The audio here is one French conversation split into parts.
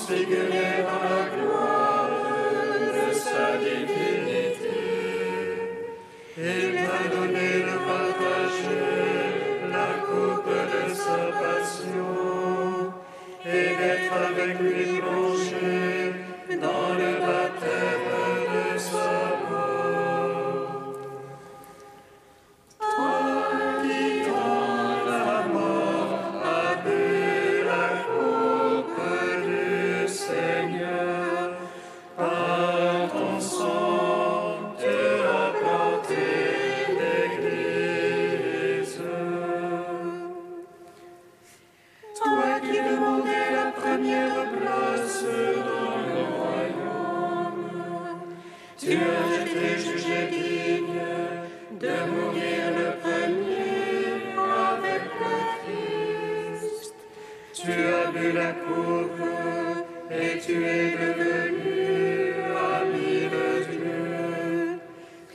transfiguré dans la gloire de sa divinité. Il t'a donné de partager la coupe de sa passion et d'être avec lui plongé dans le baptême de sa mort. Toi qui dans la mort as bu la coupe du Seigneur, par ton sang tu as planté l'Église. Toi qui demandais la première place dans le royaume, tu as été jugé digne de mourir le premier avec le Christ. Tu as bu la coupe et tu es devenu ami de Dieu.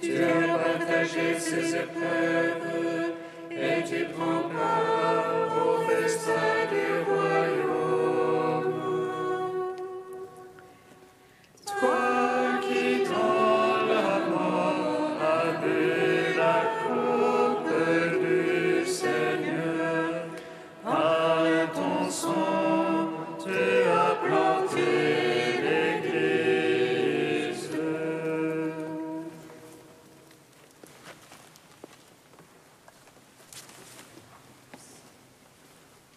Tu as partagé ses épreuves et tu prends part au festin du royaume. Toi qui dans la mort as bu la coupe du Seigneur, par ton sang tu as planté l'Église.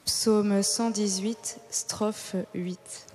Psaume 118, strophe 8.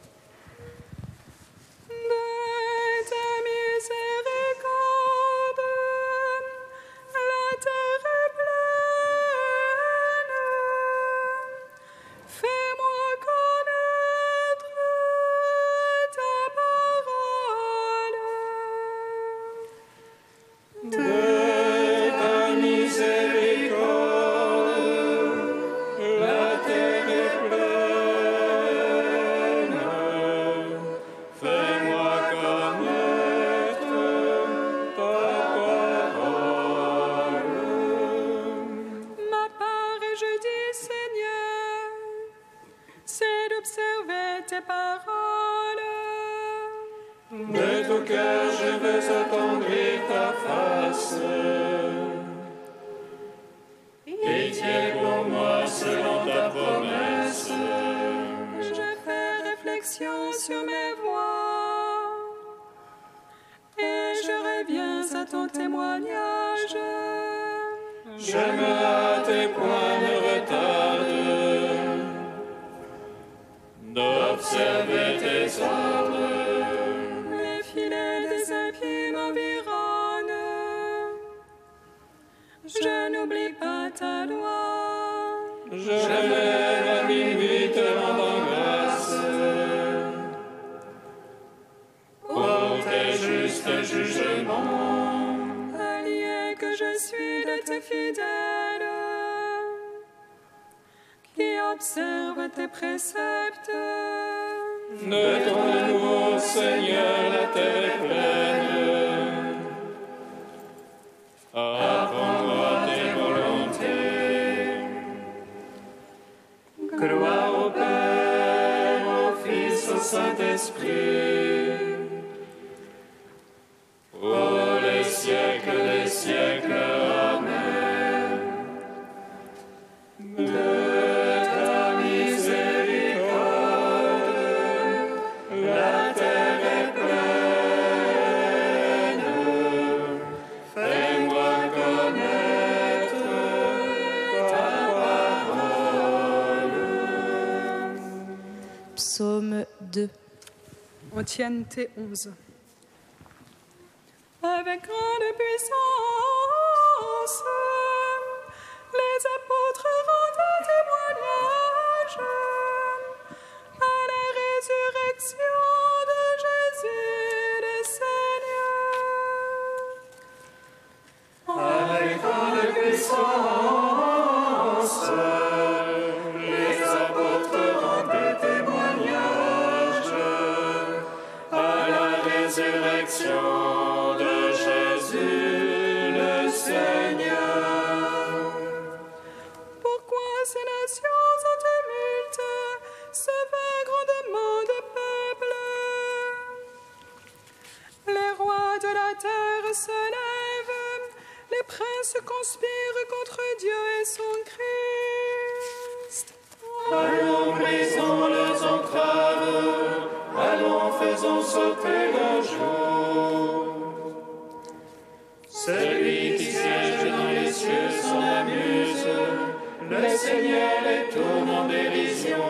De tout cœur, je veux attendrir ta face. Pitié pour moi selon ta promesse. Je fais réflexion sur mes voies et je reviens à ton témoignage. Je me hâte et point ne retarde d'observer tes ordres. Les filets des impies m'environnent. Je n'oublie pas ta loi. Je me lève à minuit te rendant grâce pour tes justes jugements. Allié que je suis de tes fidèles, qui observe tes préceptes. De ton amour, Seigneur, la terre est pleine. Apprends-moi tes volontés. Gloire au Père, au Fils, au Saint-Esprit, pour les siècles des siècles. Amen. De ta miséricorde, la terre est pleine. Fais-moi connaître ta parole. Psaume 2. Antiennité 11. Avec grande puissance, les apôtres rendent témoignage à la résurrection de Jésus le Seigneur. Avec grande puissance, les apôtres rendent témoignage à la résurrection de Jésus le Seigneur. Pourquoi ces nations en tumulte se fait grandement de peuple? conspirent contre Dieu et son Christ. Allons, brisons leurs entraves, allons, faisons sauter leur jour. Celui qui siège dans les cieux s'en amuse, le Seigneur les tourne en dérision.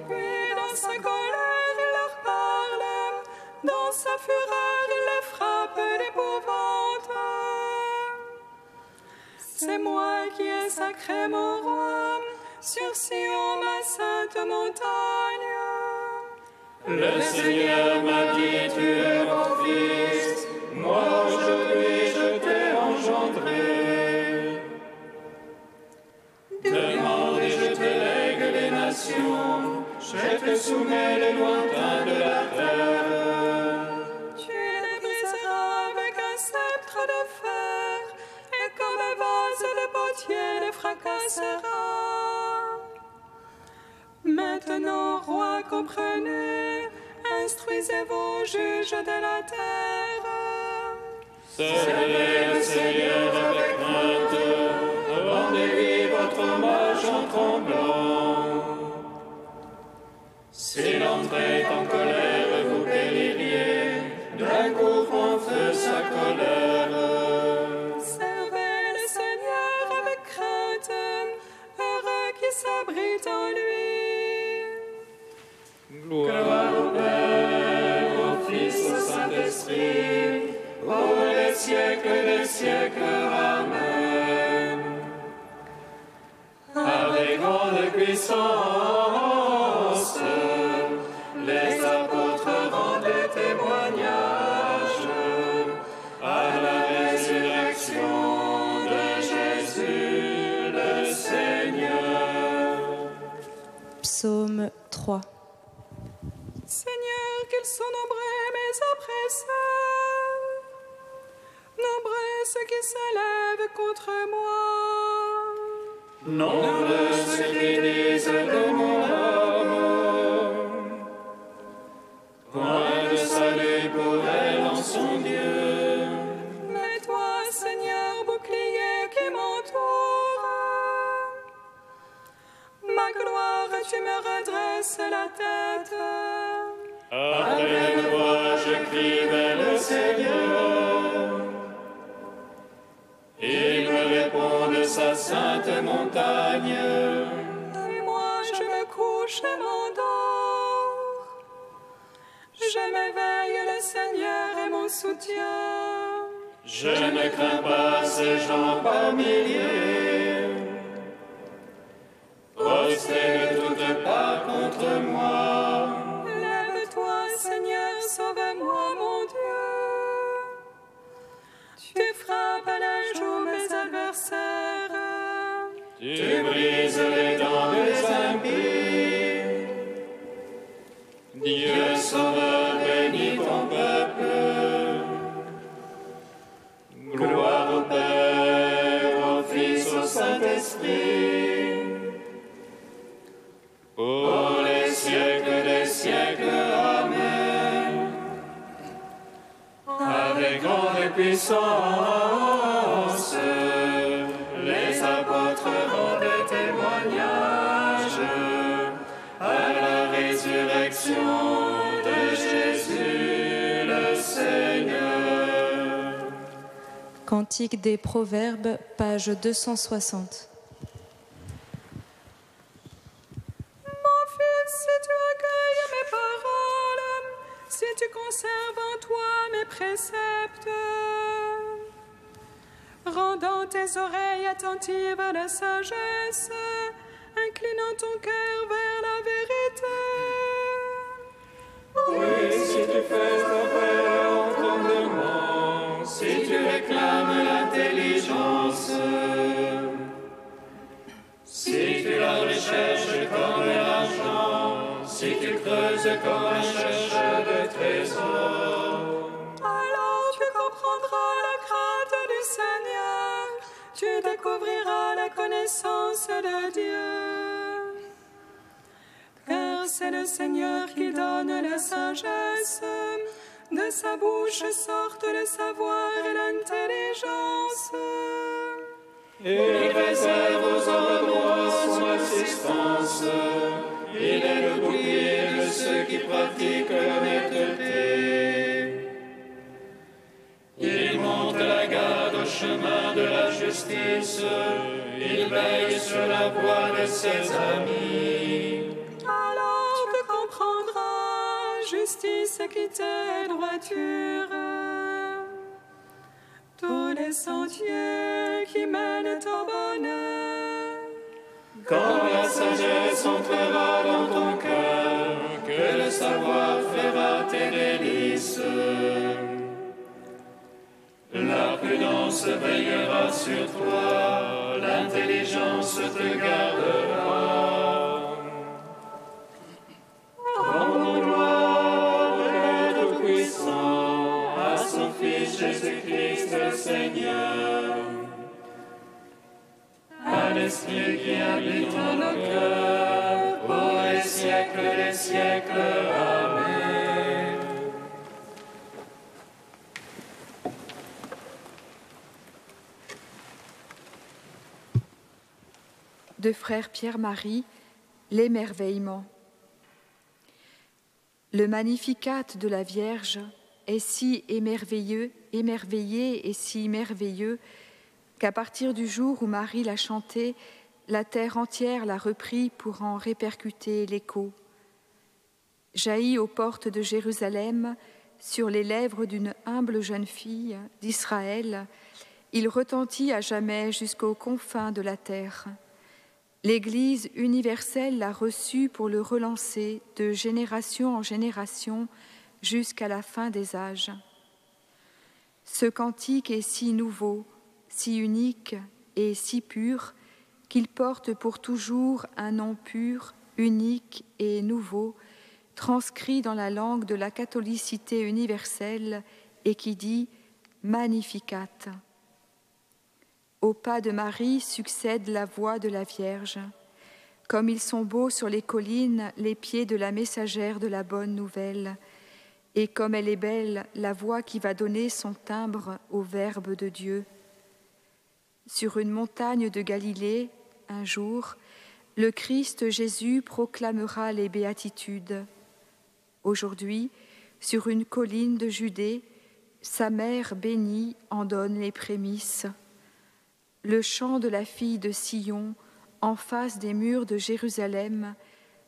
Puis dans sa colère, il leur parle, dans sa fureur, il les frappe d'épouvante. C'est moi qui ai sacré mon roi, sur Sion, ma sainte montagne. Le Seigneur m'a dit, tu es mon fils, moi aujourd'hui je t'ai engendré. Demande et je te lègue les nations, je te soumets les lointains de la terre. Tu les briseras avec un sceptre de fer, et comme un vase de potier les fracassera. Maintenant, roi, comprenez, instruisez vos juges de la terre. Servez le Seigneur avec crainte, rendez-lui votre hommage en tremblant. S'il entrait en colère, vous péririez, d'un coup prend feu sa colère. Servez le Seigneur avec crainte, heureux qui s'abrite en lui. Gloire au Père, au Fils, au Saint-Esprit, pour les siècles des siècles. Amen. Avec grande puissance, les apôtres rendent témoignage à la résurrection de Jésus le Seigneur. Psaume 3. Seigneur, qu'ils sont nombreux mes oppresseurs, nombreux ceux qui s'élèvent contre moi. Nombreux ceux qui disent de mon âme, point de salut pour elle en son Dieu. Mais toi, Seigneur, bouclier qui m'entoure, ma gloire, tu me redresses la tête. Après une voix, je crie vers le Seigneur. Il me répond de sa sainte montagne. Et moi, je me couche et m'endors. Je m'éveille, le Seigneur est mon soutien. Je ne crains pas ces gens par milliers, postés de toutes parts contre moi. Lève-toi, Seigneur, sauve-moi, mon Dieu. Tu frappes à la joue mes adversaires. Tu brises les dents des impies. Dieu sauveur, bénis ton peuple. Gloire au Père, au Fils, au Saint-Esprit. Pour les siècles des siècles. Amen. Avec grande puissance, les apôtres rendent témoignage à la résurrection de Jésus le Seigneur. Cantique des Proverbes, page 260. Mon fils, si tu accueilles mes paroles, si tu conserves en toi mes préceptes, rendant tes oreilles attentives à la sagesse, inclinant ton cœur vers la vérité. Oui, si tu fais appel à entendement, si tu réclames l'intelligence, si tu la recherches comme l'argent, si tu creuses comme un chercheur de trésors, Alors tu comprendras la crainte du Seigneur, tu découvriras la connaissance de Dieu. Car c'est le Seigneur qui donne la sagesse, De sa bouche sortent le savoir et l'intelligence. Il réserve aux hommes droits son assistance. Il est le bouclier de ceux qui pratiquent l'honnêteté. Il monte la garde au chemin de la justice. Il veille sur la voie de ses amis. Alors tu comprendras justice, équité et droiture. Tous les sentiers qui mènent au bonheur. Quand la sagesse entrera dans ton cœur, que le savoir fera tes délices. La prudence veillera sur toi, l'intelligence te gardera. Rendons gloire au Tout-Puissant, à son Fils Jésus-Christ le Seigneur, à l'Esprit qui habite en nos cœurs, pour les siècles des siècles. Amen. De frère Pierre-Marie, l'émerveillement. Le Magnificat de la Vierge est si émerveillé et si merveilleux qu'à partir du jour où Marie l'a chanté, la terre entière l'a repris pour en répercuter l'écho. Jaillit aux portes de Jérusalem, sur les lèvres d'une humble jeune fille d'Israël, il retentit à jamais jusqu'aux confins de la terre. L'Église universelle l'a reçu pour le relancer de génération en génération jusqu'à la fin des âges. Ce cantique est si nouveau, si unique et si pur qu'il porte pour toujours un nom pur, unique et nouveau, transcrit dans la langue de la catholicité universelle et qui dit « Magnificat ». Au pas de Marie succède la voix de la Vierge. Comme ils sont beaux sur les collines les pieds de la messagère de la bonne nouvelle, et comme elle est belle la voix qui va donner son timbre au Verbe de Dieu. Sur une montagne de Galilée, un jour, le Christ Jésus proclamera les béatitudes. Aujourd'hui, sur une colline de Judée, sa mère bénie en donne les prémices. Le chant de la fille de Sion, en face des murs de Jérusalem,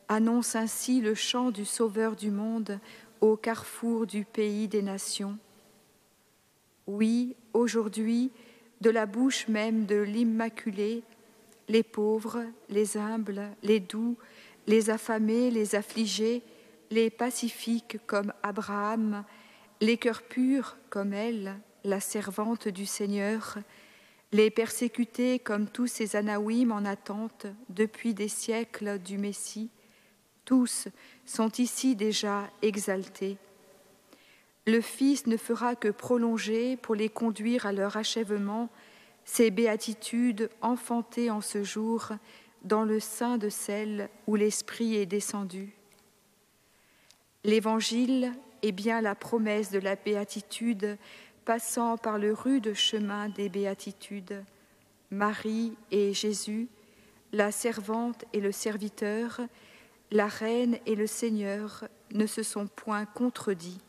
annonce ainsi le chant du Sauveur du monde au carrefour du pays des nations. Oui, aujourd'hui, de la bouche même de l'Immaculée, les pauvres, les humbles, les doux, les affamés, les affligés, les pacifiques comme Abraham, les cœurs purs comme elle, la servante du Seigneur, les persécutés comme tous ces Anaouim en attente depuis des siècles du Messie, tous sont ici déjà exaltés. Le Fils ne fera que prolonger pour les conduire à leur achèvement ces béatitudes enfantées en ce jour dans le sein de celle où l'Esprit est descendu. L'Évangile est bien la promesse de la béatitude passant par le rude chemin des béatitudes. Marie et Jésus, la servante et le serviteur, la reine et le Seigneur ne se sont point contredits.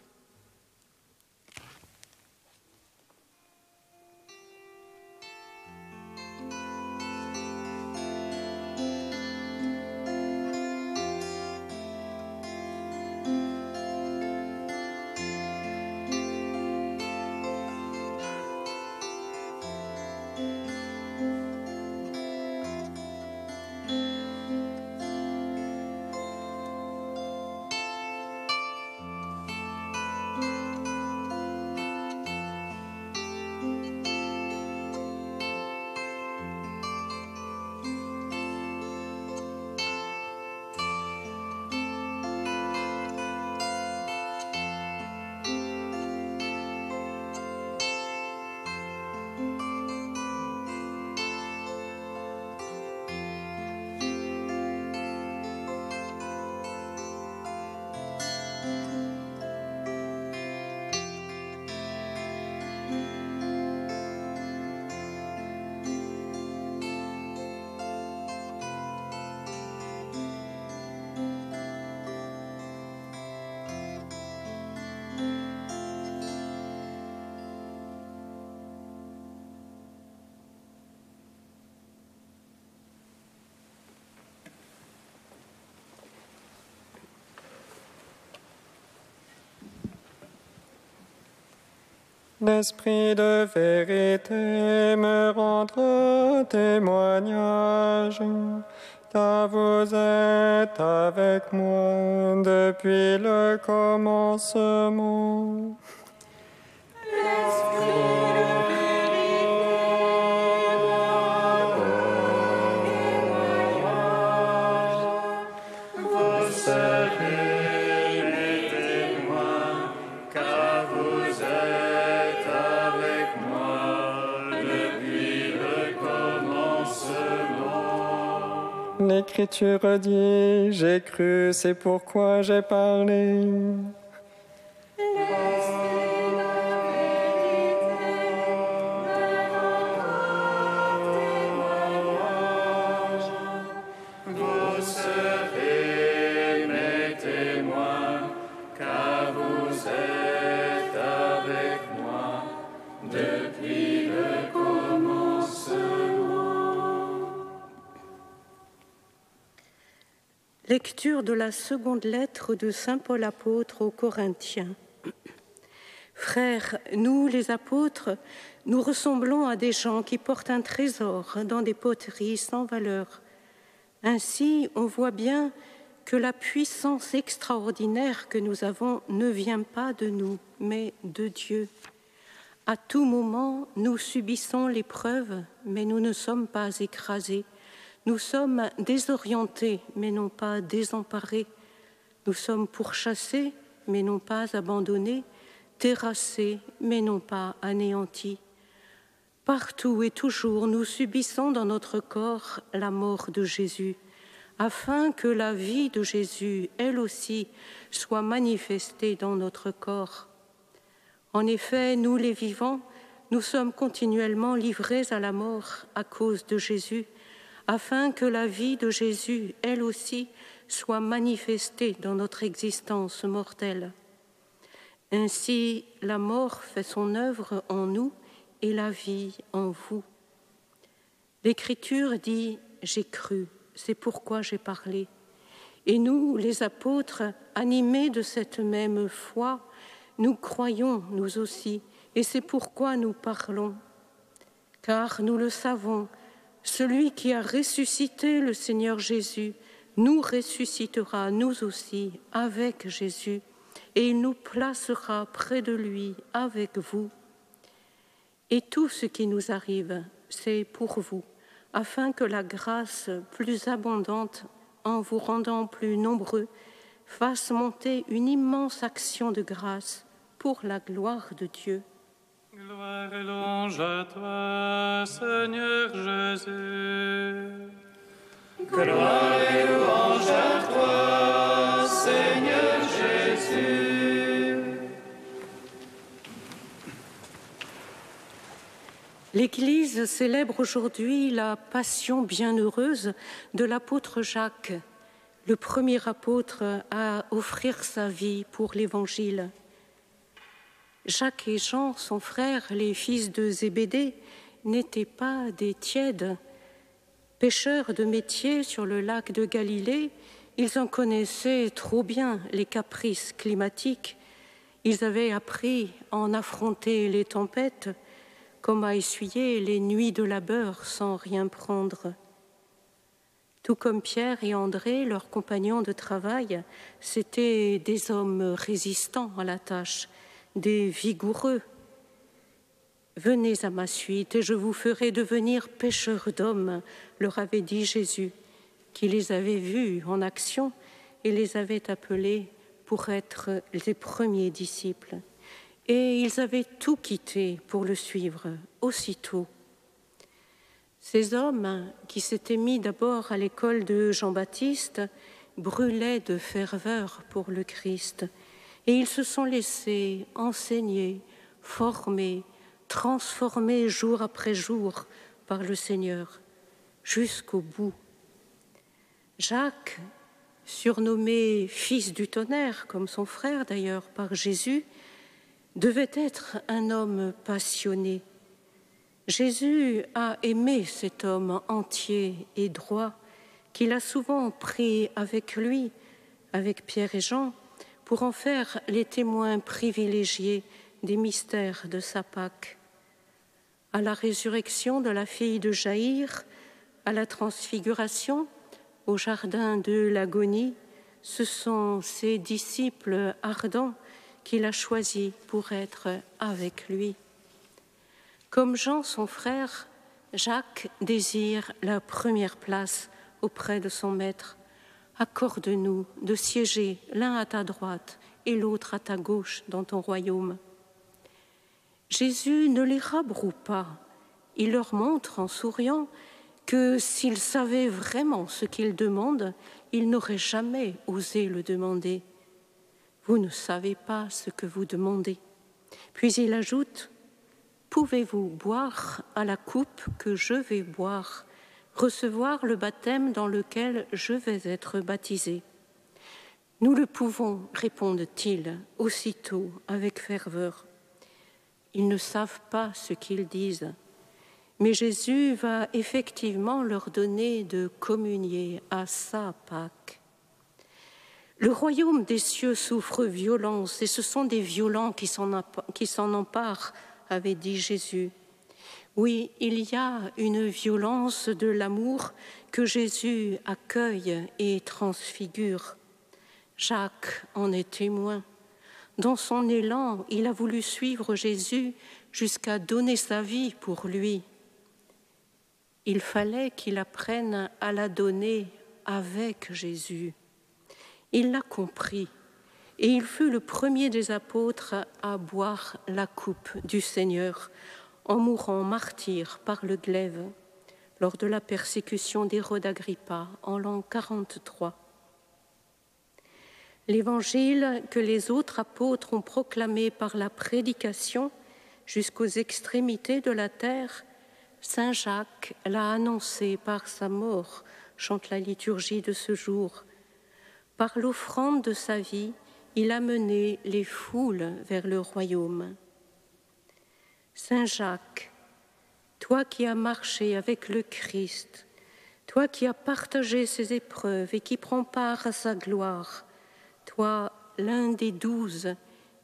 L'Esprit de vérité me rendra témoignage, car vous êtes avec moi depuis le commencement. L'Écriture dit, j'ai cru, c'est pourquoi j'ai parlé. Vous serez mes témoins, car vous êtes avec moi depuis le commencement. Lecture de la seconde lettre de saint Paul apôtre aux Corinthiens. Frères, nous les apôtres, nous ressemblons à des gens qui portent un trésor dans des poteries sans valeur. Ainsi, on voit bien que la puissance extraordinaire que nous avons ne vient pas de nous, mais de Dieu. À tout moment, nous subissons l'épreuve, mais nous ne sommes pas écrasés. Nous sommes désorientés, mais non pas désemparés. Nous sommes pourchassés, mais non pas abandonnés, terrassés, mais non pas anéantis. Partout et toujours, nous subissons dans notre corps la mort de Jésus, afin que la vie de Jésus, elle aussi, soit manifestée dans notre corps. En effet, nous les vivants, nous sommes continuellement livrés à la mort à cause de Jésus, afin que la vie de Jésus, elle aussi, soit manifestée dans notre existence mortelle. Ainsi, la mort fait son œuvre en nous et la vie en vous. L'Écriture dit « J'ai cru, c'est pourquoi j'ai parlé ». Et nous, les apôtres, animés de cette même foi, nous croyons, nous aussi, et c'est pourquoi nous parlons. Car nous le savons, celui qui a ressuscité le Seigneur Jésus nous ressuscitera, nous aussi, avec Jésus, et il nous placera près de lui, avec vous. Et tout ce qui nous arrive, c'est pour vous, afin que la grâce plus abondante, en vous rendant plus nombreux, fasse monter une immense action de grâce pour la gloire de Dieu. Gloire et louange à toi, Seigneur Jésus. Gloire et louange à toi, Seigneur Jésus. L'Église célèbre aujourd'hui la passion bienheureuse de l'apôtre Jacques, le premier apôtre à offrir sa vie pour l'Évangile. Jacques et Jean, son frère, les fils de Zébédée, n'étaient pas des tièdes. Pêcheurs de métier sur le lac de Galilée, ils en connaissaient trop bien les caprices climatiques. Ils avaient appris à en affronter les tempêtes, comme à essuyer les nuits de labeur sans rien prendre. Tout comme Pierre et André, leurs compagnons de travail, c'étaient des hommes résistants à la tâche, des vigoureux. Venez à ma suite et je vous ferai devenir pêcheurs d'hommes, leur avait dit Jésus, qui les avait vus en action et les avait appelés pour être les premiers disciples. Et ils avaient tout quitté pour le suivre aussitôt. Ces hommes, qui s'étaient mis d'abord à l'école de Jean-Baptiste, brûlaient de ferveur pour le Christ. Et ils se sont laissés enseigner, former, transformer jour après jour par le Seigneur, jusqu'au bout. Jacques, surnommé fils du tonnerre, comme son frère d'ailleurs par Jésus, devait être un homme passionné. Jésus a aimé cet homme entier et droit qu'il a souvent pris avec lui, avec Pierre et Jean, pour en faire les témoins privilégiés des mystères de sa Pâque. À la résurrection de la fille de Jaïr, à la transfiguration, au jardin de l'agonie, ce sont ses disciples ardents qu'il a choisis pour être avec lui. Comme Jean, son frère, Jacques désire la première place auprès de son maître. Accorde-nous de siéger l'un à ta droite et l'autre à ta gauche dans ton royaume. Jésus ne les rabroue pas. Il leur montre en souriant que s'ils savaient vraiment ce qu'ils demandent, ils n'auraient jamais osé le demander. Vous ne savez pas ce que vous demandez. Puis il ajoute, pouvez-vous boire à la coupe que je vais boire, recevoir le baptême dans lequel je vais être baptisé? Nous le pouvons, répondent-ils aussitôt avec ferveur. Ils ne savent pas ce qu'ils disent, mais Jésus va effectivement leur donner de communier à sa Pâque. Le royaume des cieux souffre violence, et ce sont des violents qui s'en emparent, avait dit Jésus. Oui, il y a une violence de l'amour que Jésus accueille et transfigure. Jacques en est témoin. Dans son élan, il a voulu suivre Jésus jusqu'à donner sa vie pour lui. Il fallait qu'il apprenne à la donner avec Jésus. Il l'a compris et il fut le premier des apôtres à boire la coupe du Seigneur en mourant martyr par le glaive lors de la persécution d'Hérode Agrippa en l'an 43. L'évangile que les autres apôtres ont proclamé par la prédication jusqu'aux extrémités de la terre, Saint Jacques l'a annoncé par sa mort, chante la liturgie de ce jour. Par l'offrande de sa vie, il a mené les foules vers le royaume. Saint Jacques, toi qui as marché avec le Christ, toi qui as partagé ses épreuves et qui prends part à sa gloire, toi, l'un des 12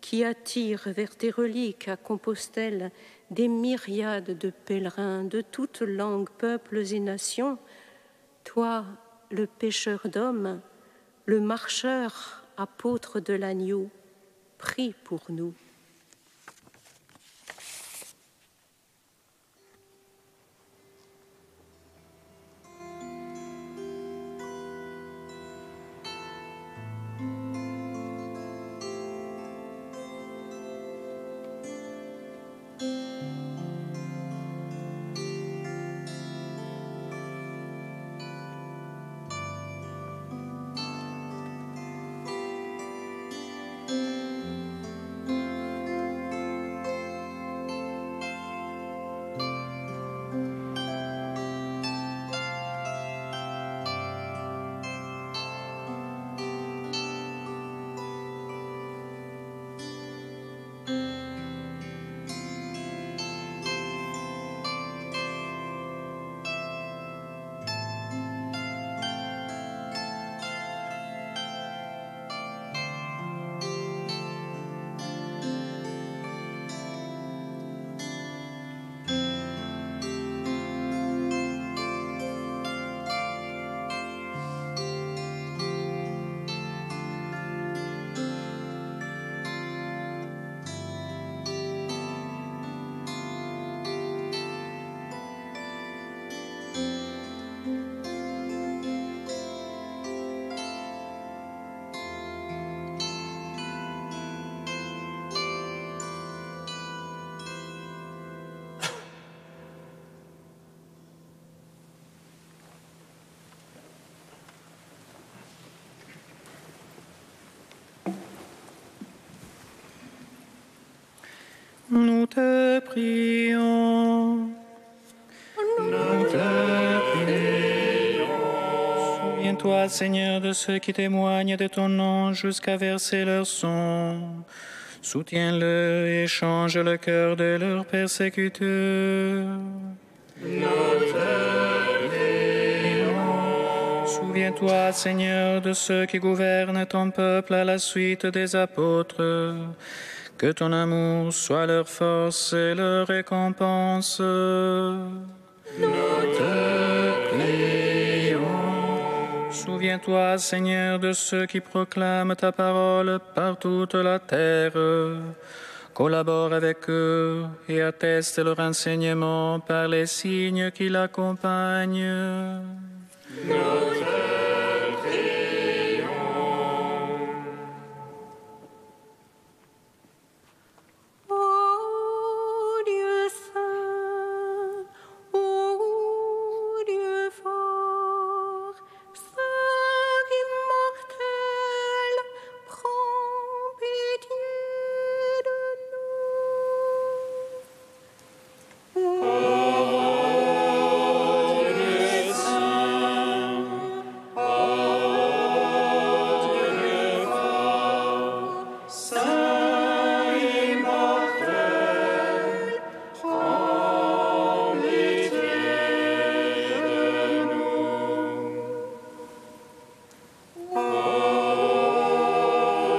qui attire vers tes reliques à Compostelle des myriades de pèlerins de toutes langues, peuples et nations, toi, le pêcheur d'hommes, le marcheur, apôtre de l'agneau, prie pour nous. Nous te prions. Nous te prions. Souviens-toi, Seigneur, de ceux qui témoignent de ton nom jusqu'à verser leur sang. Soutiens-le et change le cœur de leurs persécuteurs. Nous te prions. Souviens-toi, Seigneur, de ceux qui gouvernent ton peuple à la suite des apôtres. Que ton amour soit leur force et leur récompense. Nous te prions. Souviens-toi, Seigneur, de ceux qui proclament ta parole par toute la terre. Collabore avec eux et atteste leur enseignement par les signes qui l'accompagnent. Nous te prions. Ô Dieu saint, ô Dieu fort, Saint immortel, prends pitié de nous. Dieu saint, ô Dieu fort, Saint immortel, prends pitié de nous. Ô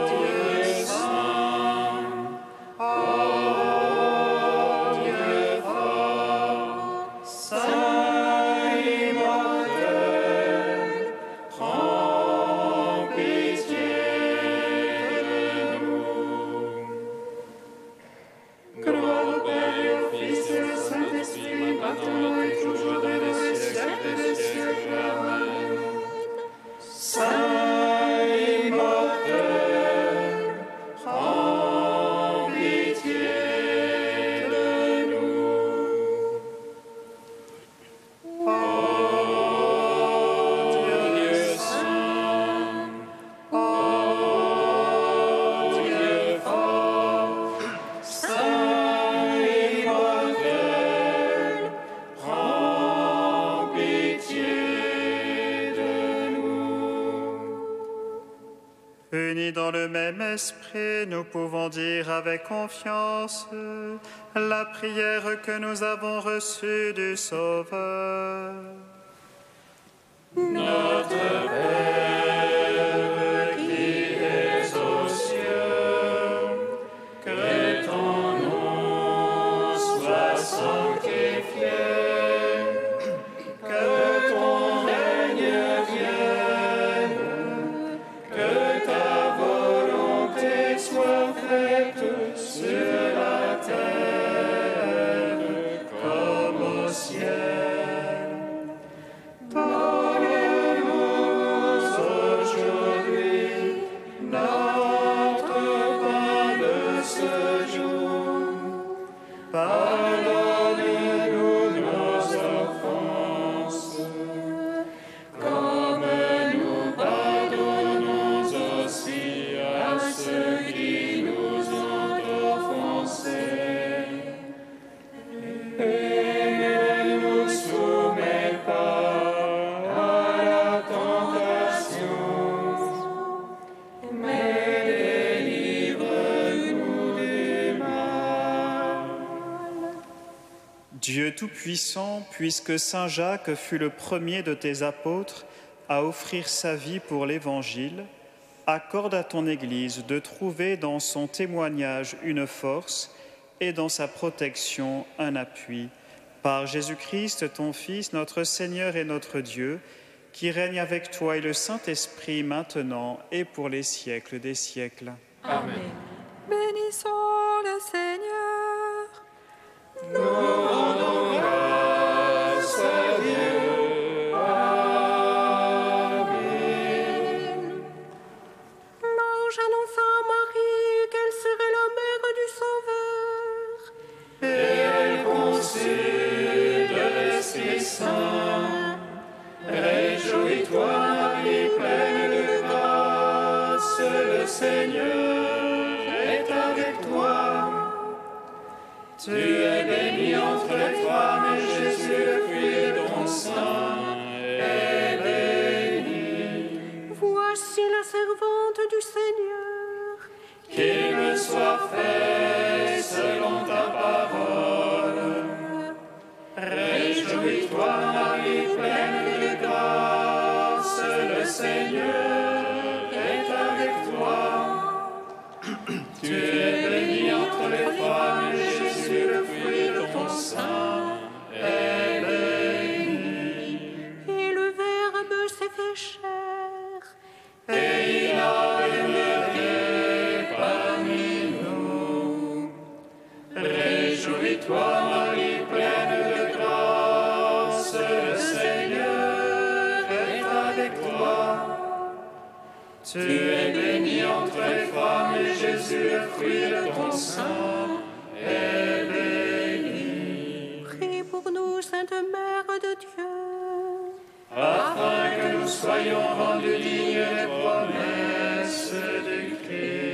Dieu saint, ô Dieu fort, Saint immortel, prends pitié de nous. Gloire au Père et au Fils et au Saint-Esprit, maintenant et toujours et dans les siècles des siècles. Amen. Saint immortel, prends pitié de nous. Ô Dieu saint, ô Dieu fort, Saint immortel, prends pitié de nous. Unis dans le même esprit, nous pouvons dire avec confiance la prière que nous avons reçue du Sauveur. Notre Père qui es aux cieux, que ton nom soit sanctifié, que ton règne vienne, que ta volonté soit faite sur la terre comme au ciel. Donne-nous aujourd'hui notre pain de ce jour. Pardonne-nous nos offenses, comme nous pardonnons aussi à ceux qui nous ont offensés. Et ne nous soumets pas à la tentation, mais délivre-nous du mal. Dieu Tout-Puissant, puisque Saint Jacques fut le premier de tes apôtres à offrir sa vie pour l'Évangile, accorde à ton Église de trouver dans son témoignage une force et dans sa protection un appui. Par Jésus-Christ, ton Fils, notre Seigneur et notre Dieu, qui règne avec toi et le Saint-Esprit maintenant et pour les siècles des siècles. Amen. Bénissons le Seigneur. Nous rendons grâce à Dieu. Amen. L'ange annonça à Marie qu'elle serait la mère du Sauveur. Et elle conçut de l'Esprit Saint. Réjouis-toi, Marie, pleine de grâce, le Seigneur est avec toi. Tu es bénie entre les femmes, et Jésus, le fruit de ton sein, est béni. Voici la servante du Seigneur. Qu'il me soit fait selon ta parole. Réjouis-toi, Marie, pleine de grâce, le Seigneur est avec toi. Tu es bénie toi, Marie, pleine de grâce, le Seigneur est avec toi. Tu es bénie entre les femmes, et Jésus, le fruit de ton sein, est béni. Prie pour nous, Sainte Mère de Dieu, afin que nous soyons rendus dignes des promesses du Christ.